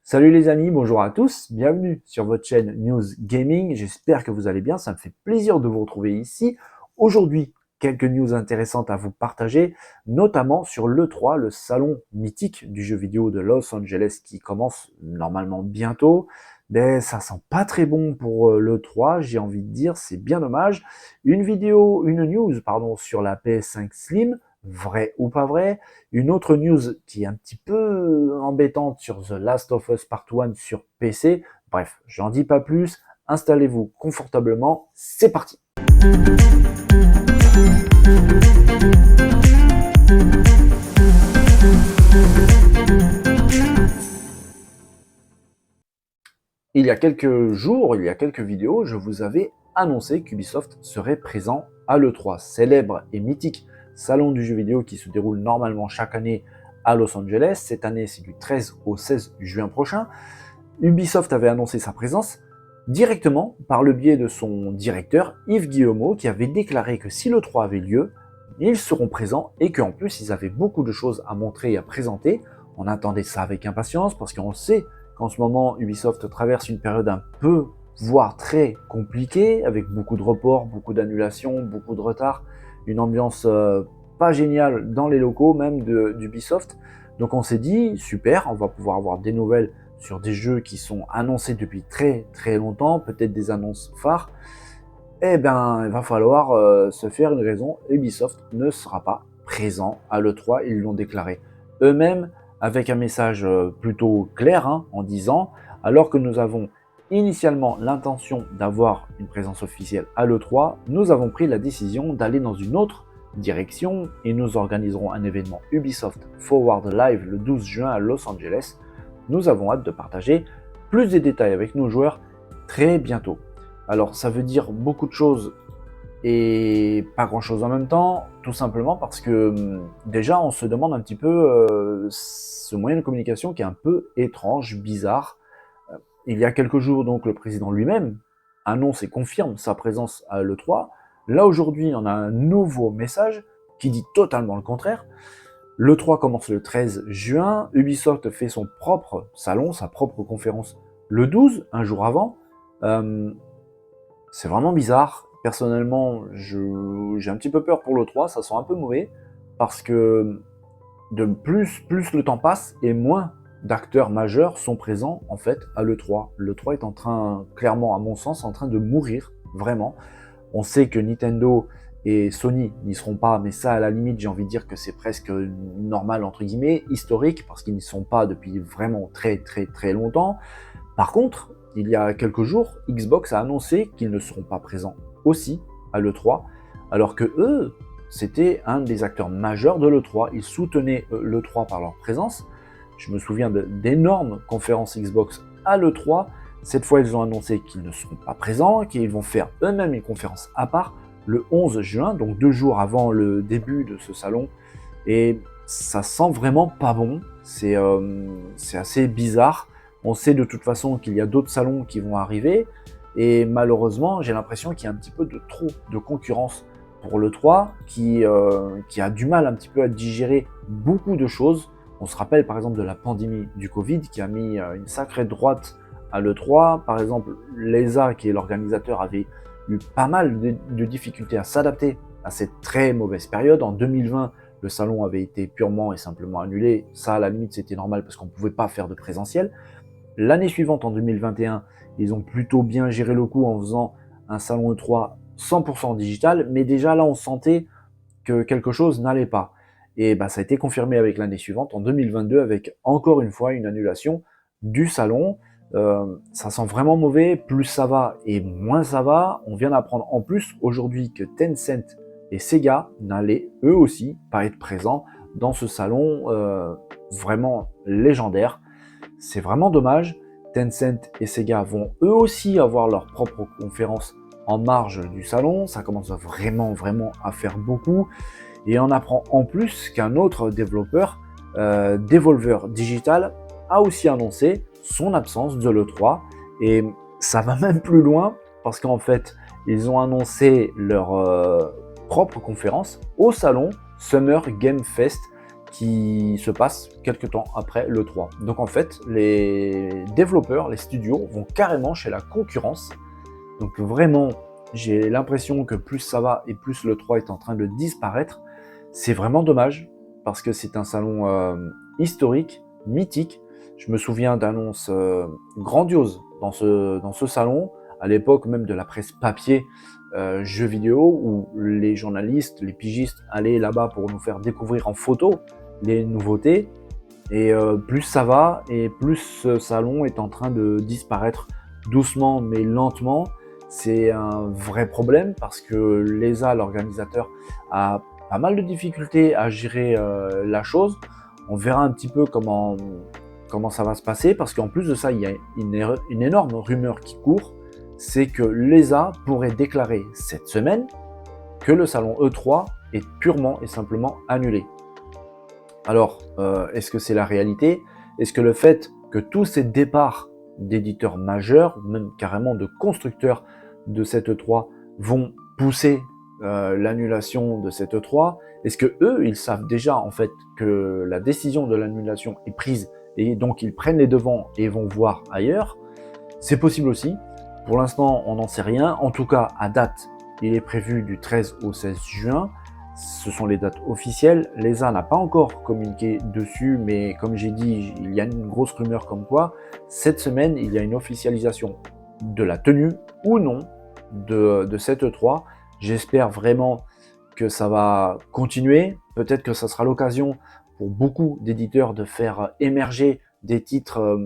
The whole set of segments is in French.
Salut les amis, bonjour à tous, bienvenue sur votre chaîne News Gaming, j'espère que vous allez bien, ça me fait plaisir de vous retrouver ici. Aujourd'hui, quelques news intéressantes à vous partager, notamment sur l'E3, le salon mythique du jeu vidéo de Los Angeles qui commence normalement bientôt. Mais ça sent pas très bon pour l'E3, j'ai envie de dire, c'est bien dommage. Une news sur la PS5 Slim, vrai ou pas vrai. Une autre news qui est un petit peu embêtante sur The Last of Us Part 1 sur PC. Bref, j'en dis pas plus. Installez-vous confortablement. C'est parti. Il y a quelques jours, il y a quelques vidéos, je vous avais annoncé qu'Ubisoft serait présent à l'E3, célèbre et mythique salon du jeu vidéo qui se déroule normalement chaque année à Los Angeles. Cette année, c'est du 13 au 16 juin prochain. Ubisoft avait annoncé sa présence directement par le biais de son directeur, Yves Guillemot, qui avait déclaré que si l'E3 avait lieu, ils seront présents et qu'en plus, ils avaient beaucoup de choses à montrer et à présenter. On attendait ça avec impatience parce qu'on le sait qu'en ce moment, Ubisoft traverse une période un peu, voire très compliquée, avec beaucoup de reports, beaucoup d'annulations, beaucoup de retards, une ambiance pas géniale dans les locaux même d'Ubisoft. Donc on s'est dit, super, on va pouvoir avoir des nouvelles sur des jeux qui sont annoncés depuis très très longtemps, peut-être des annonces phares. Eh ben, il va falloir se faire une raison. Ubisoft ne sera pas présent à l'E3, ils l'ont déclaré eux-mêmes, avec un message plutôt clair, en disant, alors que nous avons initialement l'intention d'avoir une présence officielle à l'E3, nous avons pris la décision d'aller dans une autre direction et nous organiserons un événement Ubisoft Forward Live le 12 juin à Los Angeles. Nous avons hâte de partager plus de détails avec nos joueurs très bientôt. Alors ça veut dire beaucoup de choses et pas grand chose en même temps, tout simplement parce que déjà on se demande un petit peu ce moyen de communication qui est un peu étrange, bizarre. Il y a quelques jours donc le président lui-même annonce et confirme sa présence à l'E3. Là aujourd'hui on a un nouveau message qui dit totalement le contraire. L'E3 commence le 13 juin, Ubisoft fait son propre salon, sa propre conférence le 12, un jour avant. C'est vraiment bizarre. Personnellement, j'ai un petit peu peur pour l'E3, ça sent un peu mauvais, parce que de plus le temps passe et moins d'acteurs majeurs sont présents en fait à l'E3. L'E3 est en train, clairement à mon sens, en train de mourir, vraiment. On sait que Nintendo et Sony n'y seront pas, mais ça à la limite j'ai envie de dire que c'est presque normal entre guillemets, historique, parce qu'ils n'y sont pas depuis vraiment très longtemps. Par contre, il y a quelques jours, Xbox a annoncé qu'ils ne seront pas présents aussi à l'E3, alors que eux, c'était un des acteurs majeurs de l'E3. Ils soutenaient l'E3 par leur présence. Je me souviens d'énormes conférences Xbox à l'E3. Cette fois, ils ont annoncé qu'ils ne seront pas présents, qu'ils vont faire eux-mêmes une conférence à part le 11 juin, donc 2 jours avant le début de ce salon. Et ça sent vraiment pas bon. C'est assez bizarre. On sait de toute façon qu'il y a d'autres salons qui vont arriver. Et malheureusement, j'ai l'impression qu'il y a un petit peu de trop de concurrence pour l'E3 qui a du mal un petit peu à digérer beaucoup de choses. On se rappelle par exemple de la pandémie du Covid qui a mis une sacrée droite à l'E3. Par exemple, l'ESA, qui est l'organisateur, avait eu pas mal de difficultés à s'adapter à cette très mauvaise période. En 2020, le salon avait été purement et simplement annulé. Ça, à la limite, c'était normal parce qu'on ne pouvait pas faire de présentiel. L'année suivante, en 2021, ils ont plutôt bien géré le coup en faisant un salon E3 100% digital, mais déjà là, on sentait que quelque chose n'allait pas. Et ça a été confirmé avec l'année suivante, en 2022, avec encore une fois une annulation du salon. Ça sent vraiment mauvais, plus ça va et moins ça va. On vient d'apprendre en plus aujourd'hui que Tencent et Sega n'allaient eux aussi pas être présents dans ce salon vraiment légendaire. C'est vraiment dommage. Tencent et Sega vont eux aussi avoir leur propre conférence en marge du salon. Ça commence vraiment à faire beaucoup. Et on apprend en plus qu'un autre développeur, Devolver Digital, a aussi annoncé son absence de l'E3. Et ça va même plus loin parce qu'en fait, ils ont annoncé leur propre conférence au salon Summer Game Fest qui se passe quelques temps après l'E3. Donc en fait, les développeurs, les studios vont carrément chez la concurrence. Donc vraiment, j'ai l'impression que plus ça va et plus l'E3 est en train de disparaître. C'est vraiment dommage parce que c'est un salon historique, mythique. Je me souviens d'annonces grandioses dans ce salon, à l'époque même de la presse papier, jeux vidéo, où les journalistes, les pigistes allaient là-bas pour nous faire découvrir en photo les nouveautés. Et plus ça va, et plus ce salon est en train de disparaître doucement mais lentement. C'est un vrai problème parce que l'ESA, l'organisateur, a pas mal de difficultés à gérer la chose. On verra un petit peu comment ça va se passer, parce qu'en plus de ça, il y a une énorme rumeur qui court, c'est que l'ESA pourrait déclarer cette semaine que le salon E3 est purement et simplement annulé. Alors, est-ce que c'est la réalité? Est-ce que le fait que tous ces départs d'éditeurs majeurs, même carrément de constructeurs de cette E3, vont pousser l'annulation de cette E3? Est-ce que eux, ils savent déjà en fait que la décision de l'annulation est prise et donc ils prennent les devants et vont voir ailleurs? C'est possible aussi. Pour l'instant, on n'en sait rien. En tout cas, à date, il est prévu du 13 au 16 juin. Ce sont les dates officielles. L'ESA n'a pas encore communiqué dessus, mais comme j'ai dit, il y a une grosse rumeur comme quoi cette semaine, il y a une officialisation de la tenue ou non de cette E3. J'espère vraiment que ça va continuer. Peut-être que ça sera l'occasion pour beaucoup d'éditeurs de faire émerger des titres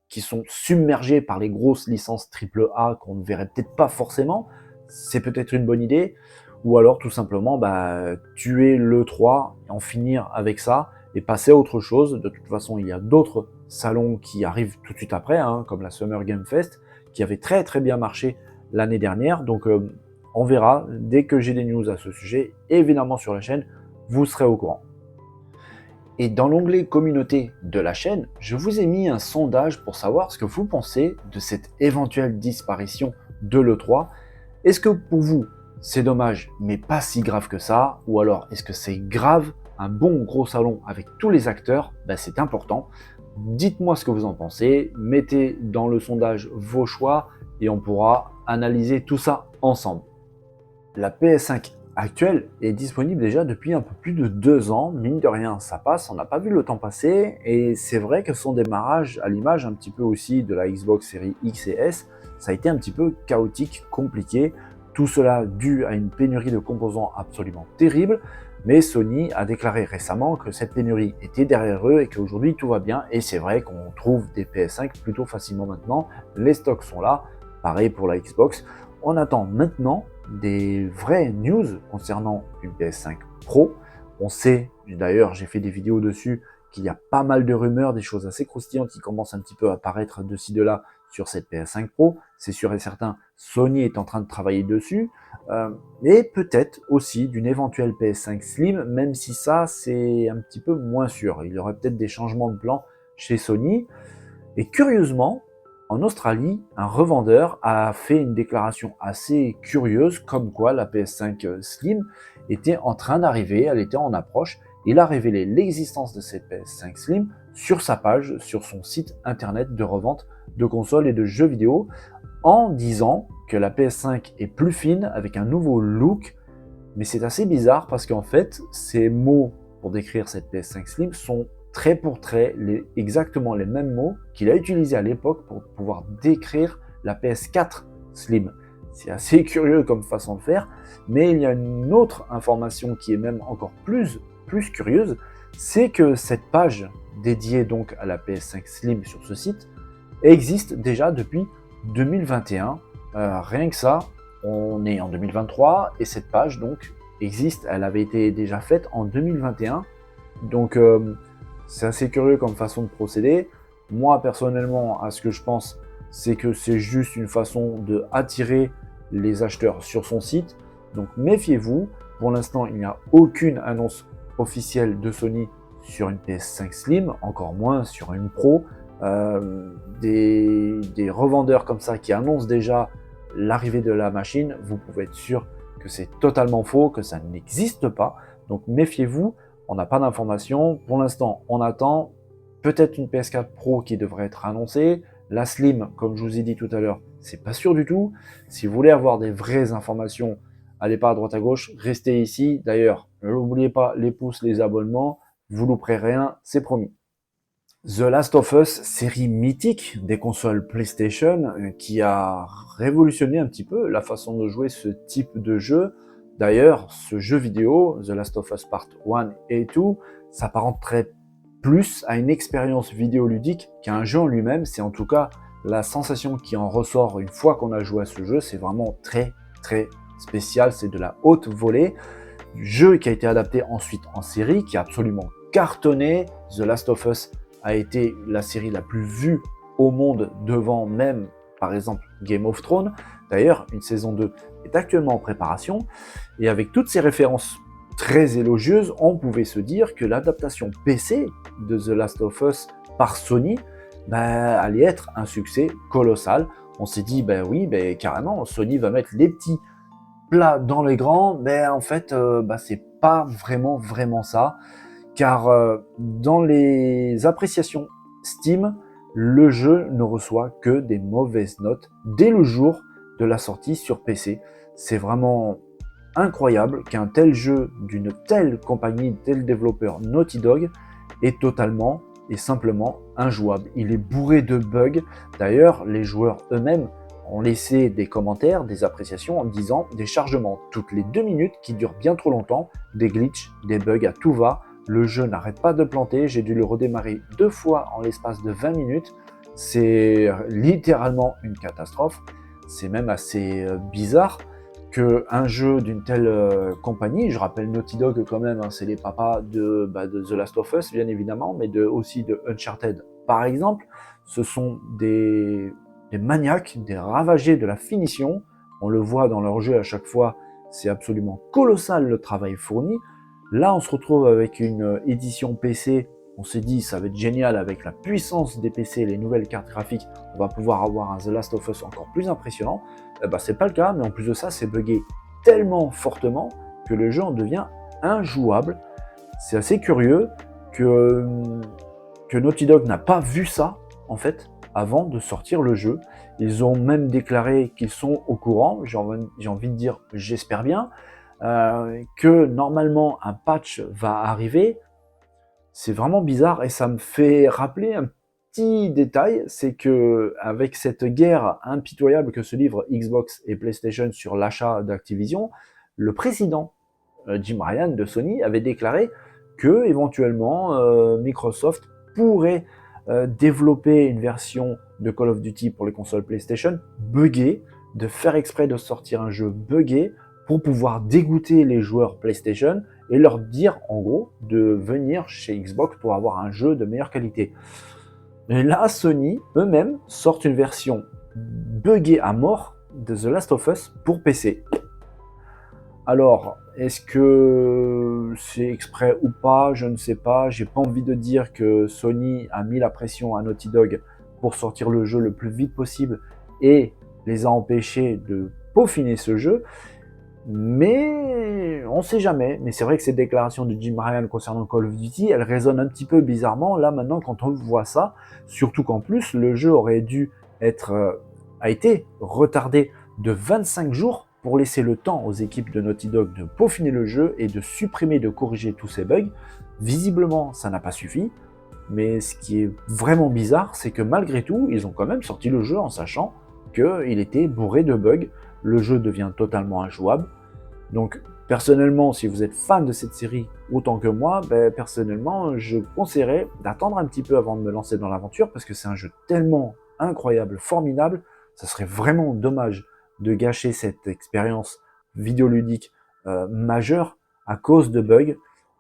qui sont submergés par les grosses licences AAA qu'on ne verrait peut-être pas forcément. C'est peut-être une bonne idée. Ou alors tout simplement tuer l'E3, en finir avec ça et passer à autre chose. De toute façon, il y a d'autres salons qui arrivent tout de suite après, comme la Summer Game Fest, qui avait très très bien marché l'année dernière. Donc on verra dès que j'ai des news à ce sujet, évidemment sur la chaîne, vous serez au courant. Et dans l'onglet communauté de la chaîne, je vous ai mis un sondage pour savoir ce que vous pensez de cette éventuelle disparition de l'E3. Est-ce que pour vous, c'est dommage, mais pas si grave que ça? Ou alors, est-ce que c'est grave? Un bon gros salon avec tous les acteurs, c'est important. Dites-moi ce que vous en pensez, mettez dans le sondage vos choix et on pourra analyser tout ça ensemble. La PS5 actuelle est disponible déjà depuis un peu plus de 2 ans, mine de rien, ça passe, on n'a pas vu le temps passer, et c'est vrai que son démarrage, à l'image un petit peu aussi de la Xbox Series X et S, ça a été un petit peu chaotique, compliqué, tout cela dû à une pénurie de composants absolument terrible, mais Sony a déclaré récemment que cette pénurie était derrière eux et qu'aujourd'hui tout va bien, et c'est vrai qu'on trouve des PS5 plutôt facilement maintenant, les stocks sont là, pareil pour la Xbox. On attend maintenant des vraies news concernant une PS5 Pro. On sait, d'ailleurs j'ai fait des vidéos dessus, qu'il y a pas mal de rumeurs, des choses assez croustillantes qui commencent un petit peu à apparaître de ci de là sur cette PS5 Pro. C'est sûr et certain, Sony est en train de travailler dessus. Et peut-être aussi d'une éventuelle PS5 Slim, même si ça c'est un petit peu moins sûr. Il y aurait peut-être des changements de plan chez Sony. Et curieusement, en Australie, un revendeur a fait une déclaration assez curieuse, comme quoi la PS5 Slim était en train d'arriver, elle était en approche. Il a révélé l'existence de cette PS5 Slim sur sa page, sur son site internet de revente de consoles et de jeux vidéo, en disant que la PS5 est plus fine, avec un nouveau look. Mais c'est assez bizarre parce qu'en fait, ces mots pour décrire cette PS5 Slim sont trait pour trait exactement les mêmes mots qu'il a utilisés à l'époque pour pouvoir décrire la PS4 Slim. C'est assez curieux comme façon de faire, mais il y a une autre information qui est même encore plus curieuse, c'est que cette page dédiée donc à la PS5 Slim sur ce site existe déjà depuis 2021. Rien que ça, on est en 2023 et cette page donc existe, elle avait été déjà faite en 2021. Donc c'est assez curieux comme façon de procéder. Moi, personnellement, à ce que je pense, c'est que c'est juste une façon de attirer les acheteurs sur son site. Donc, méfiez-vous. Pour l'instant, il n'y a aucune annonce officielle de Sony sur une PS5 Slim, encore moins sur une Pro. Des revendeurs comme ça qui annoncent déjà l'arrivée de la machine, vous pouvez être sûr que c'est totalement faux, que ça n'existe pas. Donc, méfiez-vous. on n'a pas d'informations. Pour l'instant, on attend. Peut-être une PS4 Pro qui devrait être annoncée. La Slim, comme je vous ai dit tout à l'heure, c'est pas sûr du tout. Si vous voulez avoir des vraies informations, allez pas à droite à gauche, restez ici. D'ailleurs, n'oubliez pas les pouces, les abonnements. Vous louperez rien, c'est promis. The Last of Us, série mythique des consoles PlayStation, qui a révolutionné un petit peu la façon de jouer ce type de jeu. D'ailleurs, ce jeu vidéo, The Last of Us Part 1 et 2, s'apparenterait plus à une expérience vidéoludique qu'à un jeu en lui-même. C'est en tout cas la sensation qui en ressort une fois qu'on a joué à ce jeu. C'est vraiment très très spécial, c'est de la haute volée. Jeu qui a été adapté ensuite en série, qui a absolument cartonné. The Last of Us a été la série la plus vue au monde devant même, par exemple, Game of Thrones. D'ailleurs, une saison 2 est actuellement en préparation. Et avec toutes ces références très élogieuses, on pouvait se dire que l'adaptation PC de The Last of Us par Sony allait être un succès colossal. On s'est dit, oui, carrément, Sony va mettre les petits plats dans les grands. Mais en fait, c'est pas vraiment ça. Car dans les appréciations Steam, le jeu ne reçoit que des mauvaises notes dès le jour de la sortie sur PC. C'est vraiment incroyable qu'un tel jeu d'une telle compagnie, tel développeur Naughty Dog est totalement et simplement injouable. Il est bourré de bugs. D'ailleurs, les joueurs eux-mêmes ont laissé des commentaires, des appréciations en disant des chargements toutes les 2 minutes qui durent bien trop longtemps, des glitches, des bugs à tout va. Le jeu n'arrête pas de planter, j'ai dû le redémarrer 2 fois en l'espace de 20 minutes. C'est littéralement une catastrophe. C'est même assez bizarre qu'un jeu d'une telle compagnie, je rappelle Naughty Dog quand même, c'est les papas de The Last of Us bien évidemment, mais aussi de Uncharted par exemple, ce sont des maniaques, des ravagés de la finition. On le voit dans leur jeu à chaque fois, c'est absolument colossal le travail fourni. Là, on se retrouve avec une édition PC. On s'est dit, ça va être génial avec la puissance des PC, les nouvelles cartes graphiques. On va pouvoir avoir un The Last of Us encore plus impressionnant. C'est pas le cas, mais en plus de ça, c'est buggé tellement fortement que le jeu en devient injouable. C'est assez curieux que Naughty Dog n'a pas vu ça, en fait, avant de sortir le jeu. Ils ont même déclaré qu'ils sont au courant. J'ai envie de dire, j'espère bien. Que normalement un patch va arriver, c'est vraiment bizarre et ça me fait rappeler un petit détail, c'est que avec cette guerre impitoyable que se livrent Xbox et PlayStation sur l'achat d'Activision, le président Jim Ryan de Sony avait déclaré que éventuellement Microsoft pourrait développer une version de Call of Duty pour les consoles PlayStation buggée, de faire exprès de sortir un jeu buggé pour pouvoir dégoûter les joueurs PlayStation et leur dire en gros de venir chez Xbox pour avoir un jeu de meilleure qualité. Et là, Sony eux-mêmes sortent une version buggée à mort de The Last of Us pour PC. Alors, est-ce que c'est exprès ou pas? Je ne sais pas. J'ai pas envie de dire que Sony a mis la pression à Naughty Dog pour sortir le jeu le plus vite possible et les a empêchés de peaufiner ce jeu. Mais on sait jamais. Mais c'est vrai que cette déclaration de Jim Ryan concernant Call of Duty, elle résonne un petit peu bizarrement là maintenant quand on voit ça. Surtout qu'en plus, le jeu aurait dû a été retardé de 25 jours pour laisser le temps aux équipes de Naughty Dog de peaufiner le jeu et de supprimer, de corriger tous ces bugs. Visiblement, ça n'a pas suffi. Mais ce qui est vraiment bizarre, c'est que malgré tout, ils ont quand même sorti le jeu en sachant qu'il était bourré de bugs. Le jeu devient totalement injouable. Donc, personnellement, si vous êtes fan de cette série autant que moi, personnellement, je conseillerais d'attendre un petit peu avant de me lancer dans l'aventure parce que c'est un jeu tellement incroyable, formidable. Ça serait vraiment dommage de gâcher cette expérience vidéoludique majeure à cause de bugs.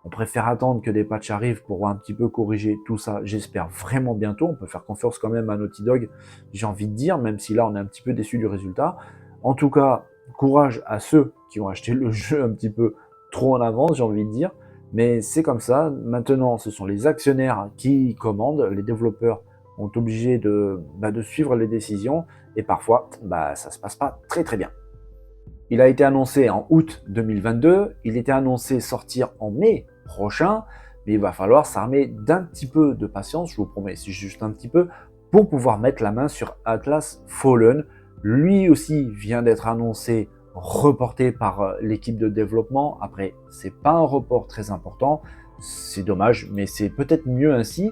On préfère attendre que des patchs arrivent pour un petit peu corriger tout ça. J'espère vraiment bientôt. On peut faire confiance quand même à Naughty Dog, j'ai envie de dire, même si là on est un petit peu déçu du résultat. En tout cas, courage à ceux qui ont acheté le jeu un petit peu trop en avance, j'ai envie de dire. Mais c'est comme ça. Maintenant, ce sont les actionnaires qui commandent. Les développeurs sont obligés de suivre les décisions. Et parfois, ça se passe pas très très bien. Il a été annoncé en août 2022, il était annoncé sortir en mai prochain, mais il va falloir s'armer d'un petit peu de patience, je vous promets, c'est juste un petit peu, pour pouvoir mettre la main sur Atlas Fallen. Lui aussi vient d'être annoncé, reporté par l'équipe de développement. Après, c'est pas un report très important, c'est dommage, mais c'est peut-être mieux ainsi.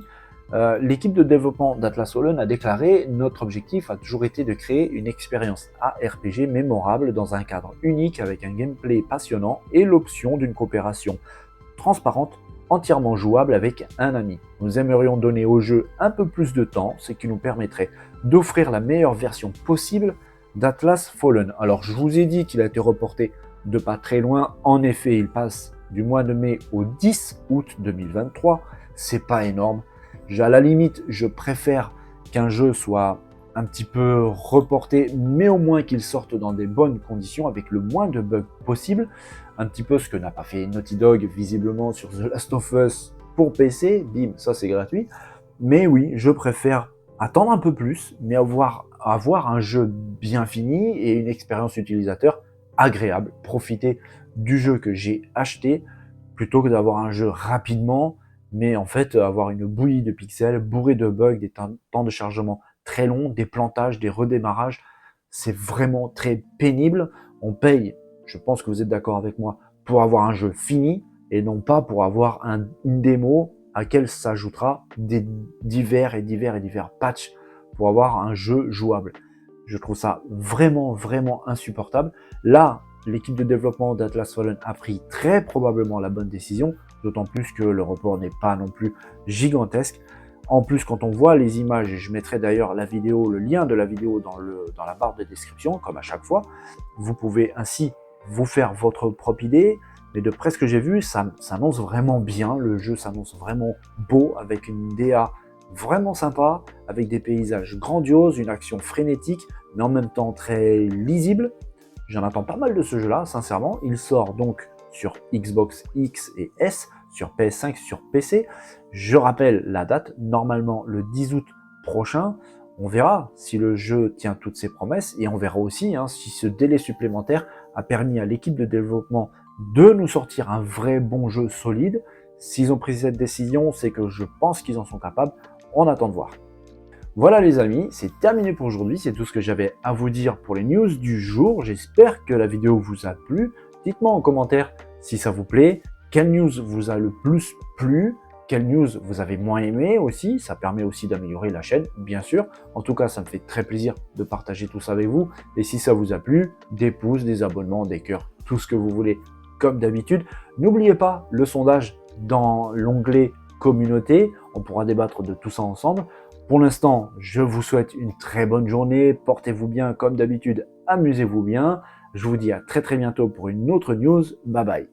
L'équipe de développement d'Atlas Fallen a déclaré: notre objectif a toujours été de créer une expérience ARPG mémorable dans un cadre unique avec un gameplay passionnant et l'option d'une coopération transparente, entièrement jouable avec un ami. Nous aimerions donner au jeu un peu plus de temps, ce qui nous permettrait d'offrir la meilleure version possible d'Atlas Fallen. Alors je vous ai dit qu'il a été reporté de pas très loin. En effet, il passe du mois de mai au 10 août 2023. C'est pas énorme. À la limite, je préfère qu'un jeu soit un petit peu reporté, mais au moins qu'il sorte dans des bonnes conditions, avec le moins de bugs possible. Un petit peu ce que n'a pas fait Naughty Dog, visiblement, sur The Last of Us pour PC. Bim, ça c'est gratuit. Mais oui, je préfère attendre un peu plus, mais avoir un jeu bien fini et une expérience utilisateur agréable. Profiter du jeu que j'ai acheté, plutôt que d'avoir un jeu rapidement, mais en fait avoir une bouillie de pixels, bourré de bugs, des temps de chargement très longs, des plantages, des redémarrages. C'est vraiment très pénible. On paye, je pense que vous êtes d'accord avec moi, pour avoir un jeu fini et non pas pour avoir une démo à laquelle s'ajoutera des divers patchs pour avoir un jeu jouable. Je trouve ça vraiment insupportable. Là, l'équipe de développement d'Atlas Fallen a pris très probablement la bonne décision, d'autant plus que le report n'est pas non plus gigantesque. En plus, quand on voit les images, et je mettrai d'ailleurs la vidéo, le lien de la vidéo dans la barre de description, comme à chaque fois, vous pouvez ainsi vous faire votre propre idée. Mais de près ce que j'ai vu, ça s'annonce vraiment bien. Le jeu s'annonce vraiment beau, avec une DA vraiment sympa, avec des paysages grandioses, une action frénétique, mais en même temps très lisible. J'en attends pas mal de ce jeu-là, sincèrement. Il sort donc sur Xbox X et S, sur PS5, sur PC. Je rappelle la date, normalement le 10 août prochain. On verra si le jeu tient toutes ses promesses et on verra aussi si ce délai supplémentaire a permis à l'équipe de développement de nous sortir un vrai bon jeu solide. S'ils ont pris cette décision, c'est que je pense qu'ils en sont capables. On attend de voir. Voilà les amis, c'est terminé pour aujourd'hui, c'est tout ce que j'avais à vous dire pour les news du jour. J'espère que la vidéo vous a plu. Dites-moi en commentaire si ça vous plaît, quelle news vous a le plus plu, quelle news vous avez moins aimé aussi, ça permet aussi d'améliorer la chaîne, bien sûr. En tout cas, ça me fait très plaisir de partager tout ça avec vous. Et si ça vous a plu, des pouces, des abonnements, des cœurs, tout ce que vous voulez, comme d'habitude. N'oubliez pas le sondage dans l'onglet communauté, on pourra débattre de tout ça ensemble. Pour l'instant, je vous souhaite une très bonne journée, portez-vous bien comme d'habitude, amusez-vous bien. Je vous dis à très bientôt pour une autre news, bye bye.